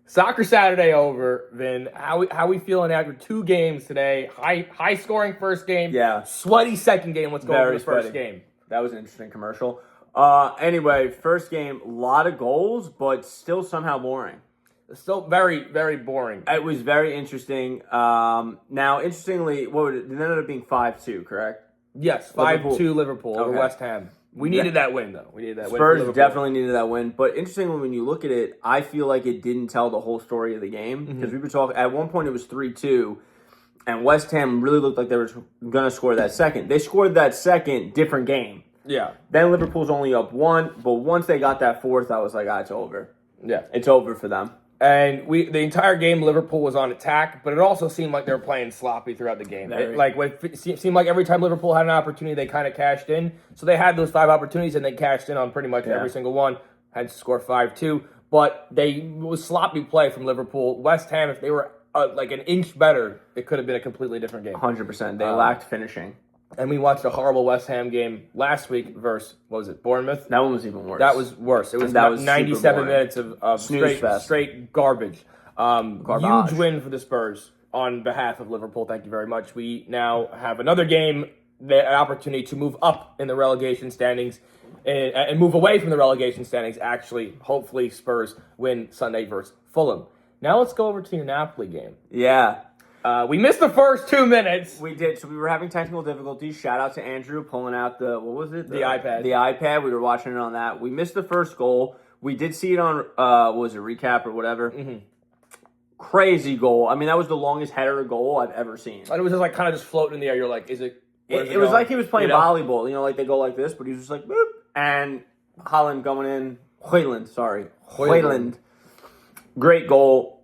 Soccer Saturday over, Vin. How we feeling after 2 games today? High scoring first game. Yeah. Sweaty second game. Let's go over the first sweaty. game. That was an interesting commercial. Anyway, first game, a lot of goals, but still somehow boring. Still very, very boring. It was very interesting. Now, interestingly, it ended up being 5-2, correct? Yes, 5-2 Liverpool over West Ham. We needed that win, though. We needed that win. Spurs definitely needed that win. But interestingly, when you look at it, I feel like it didn't tell the whole story of the game. Because we were talking, at one point it was 3-2, and West Ham really looked like they were going to score that second. They scored that second, different game. Yeah. Then Liverpool's only up 1, but once they got that fourth, I was like, it's over. Yeah. It's over for them. And the entire game, Liverpool was on attack, but it also seemed like they were playing sloppy throughout the game. It seemed like every time Liverpool had an opportunity, they kind of cashed in. So they had those 5 opportunities, and they cashed in on pretty much every single one. Had to score 5-2, but it was sloppy play from Liverpool. West Ham, if they were like an inch better, it could have been a completely different game. 100%. They lacked finishing. And we watched a horrible West Ham game last week versus, what was it, Bournemouth? That one was even worse. That was worse. It was 97 minutes of straight garbage. Huge win for the Spurs on behalf of Liverpool. Thank you very much. We now have another game, an opportunity to move up in the relegation standings and move away from the relegation standings. Actually, hopefully Spurs win Sunday versus Fulham. Now let's go over to your Napoli game. Yeah. We missed the first 2 minutes. We did. So we were having technical difficulties. Shout out to Andrew pulling out the iPad. The iPad. We were watching it on that. We missed the first goal. We did see it on, recap or whatever. Mm-hmm. Crazy goal. I mean, that was the longest header goal I've ever seen. And it was just kind of floating in the air. You're like, is it? It was like he was playing volleyball. Like they go like this, but he was just like, boop. And Holland going in. Hoyland. Great goal.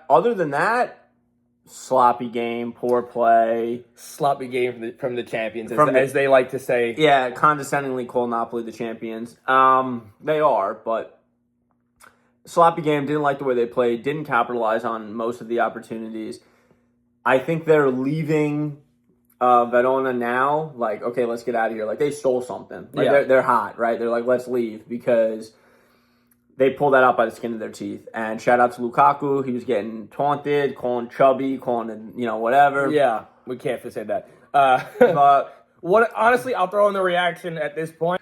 Other than that, sloppy game, poor play. Sloppy game from the champions, as they like to say. Yeah, condescendingly call Napoli the champions. They are, but sloppy game. Didn't like the way they played. Didn't capitalize on most of the opportunities. I think they're leaving Verona now. Like, okay, let's get out of here. Like, they stole something. Like, they're hot, right? They're like, let's leave because they pulled that out by the skin of their teeth. And shout out to Lukaku. He was getting taunted, calling chubby, calling whatever. Yeah, we can't say that. But honestly, I'll throw in the reaction at this point.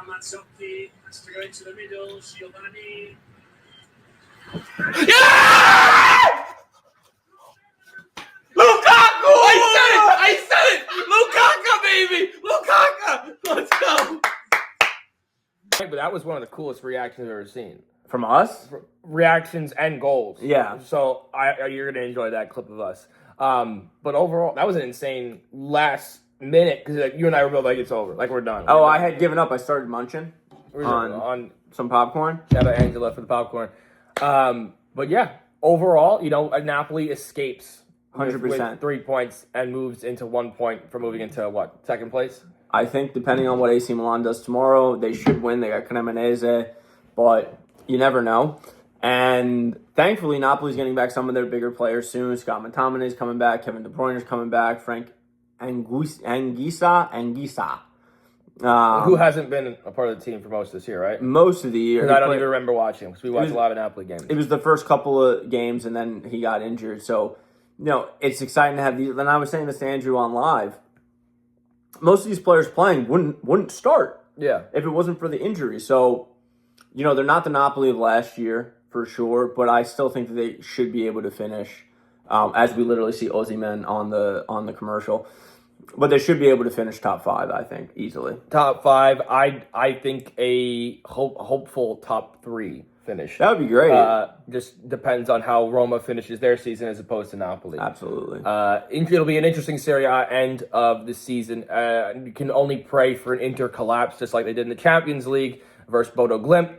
Mazzotti has to go into the middle. Giovanni. Yeah! Lukaku! I said it! Lukaku, baby! Lukaku! Let's go! But that was one of the coolest reactions I've ever seen. From us? Reactions and goals. Yeah. So you're going to enjoy that clip of us. But overall, that was an insane last minute because you and I were both like, it's over. Like, we're done. I had given up. I started munching on some popcorn. Shout out Angela for the popcorn. But yeah, overall, Napoli escapes 100% with 3 points and moves into 1 point for moving into what, second place? I think depending on what AC Milan does tomorrow, they should win. They got Cremonese, but you never know. And thankfully, Napoli's getting back some of their bigger players soon. Scott McTominay's coming back. Kevin De Bruyne's coming back. Frank Anguissa. Who hasn't been a part of the team for most of this year, right? Most of the year. I don't even remember watching because we watched a lot of Napoli games. It was the first couple of games, and then he got injured. So, it's exciting to have these. And I was saying this to Andrew on live. Most of these players playing wouldn't start if it wasn't for the injury. So, they're not the Napoli of last year for sure, but I still think that they should be able to finish, as we literally see Osimhen on the commercial. But they should be able to finish top 5, I think, easily. Top 5. I think a hopeful top 3 finish. That would be great. Just depends on how Roma finishes their season as opposed to Napoli. Absolutely. It'll be an interesting Serie A end of the season. You can only pray for an Inter collapse, just like they did in the Champions League versus Bodo Glimt,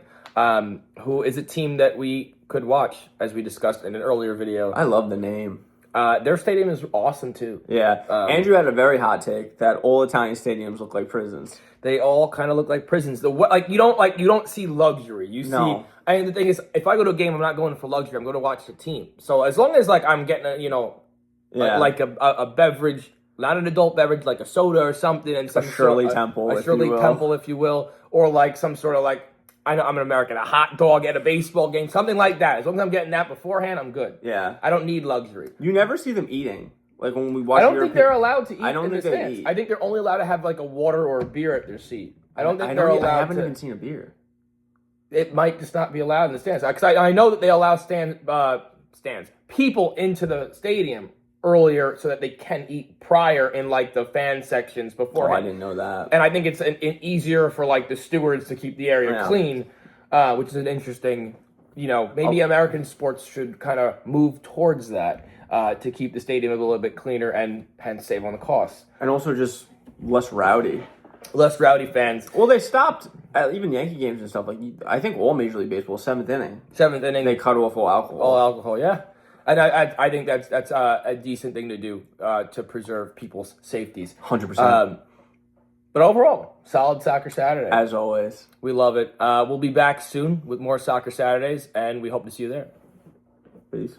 who is a team that we could watch, as we discussed in an earlier video. I love the name. Their stadium is awesome too. Yeah. Andrew had a very hot take that all Italian stadiums look like prisons. They all kind of look like prisons. You don't see luxury. You see. And the thing is, if I go to a game, I'm not going for luxury. I'm going to watch the team. So as long as I'm getting a beverage, not an adult beverage, like a soda or something, and some Shirley Temple, if you will, or some sort of I know I'm an American, a hot dog at a baseball game, something like that. As long as I'm getting that beforehand, I'm good. Yeah. I don't need luxury. You never see them eating. Like when we watch. I don't think they're allowed to eat. I don't in think the they stands. eat. I think they're only allowed to have like a water or a beer at their seat. I don't think they're allowed. I haven't even seen a beer. It might just not be allowed in the stands. Because I know that they allow people into the stadium earlier so that they can eat prior in like the fan sections beforehand. Oh, I didn't know that. And I think it's an easier for like the stewards to keep the area clean, which is an interesting, maybe American sports should kind of move towards that to keep the stadium a little bit cleaner and hence save on the costs. And also just less rowdy. Less rowdy fans. Well, they stopped at even Yankee games and stuff. Like I think all Major League Baseball, seventh inning, they cut off all alcohol. All alcohol, yeah. And I think that's a decent thing to do to preserve people's safeties. 100%. But overall, solid Soccer Saturday. As always. We love it. We'll be back soon with more Soccer Saturdays, and we hope to see you there. Peace.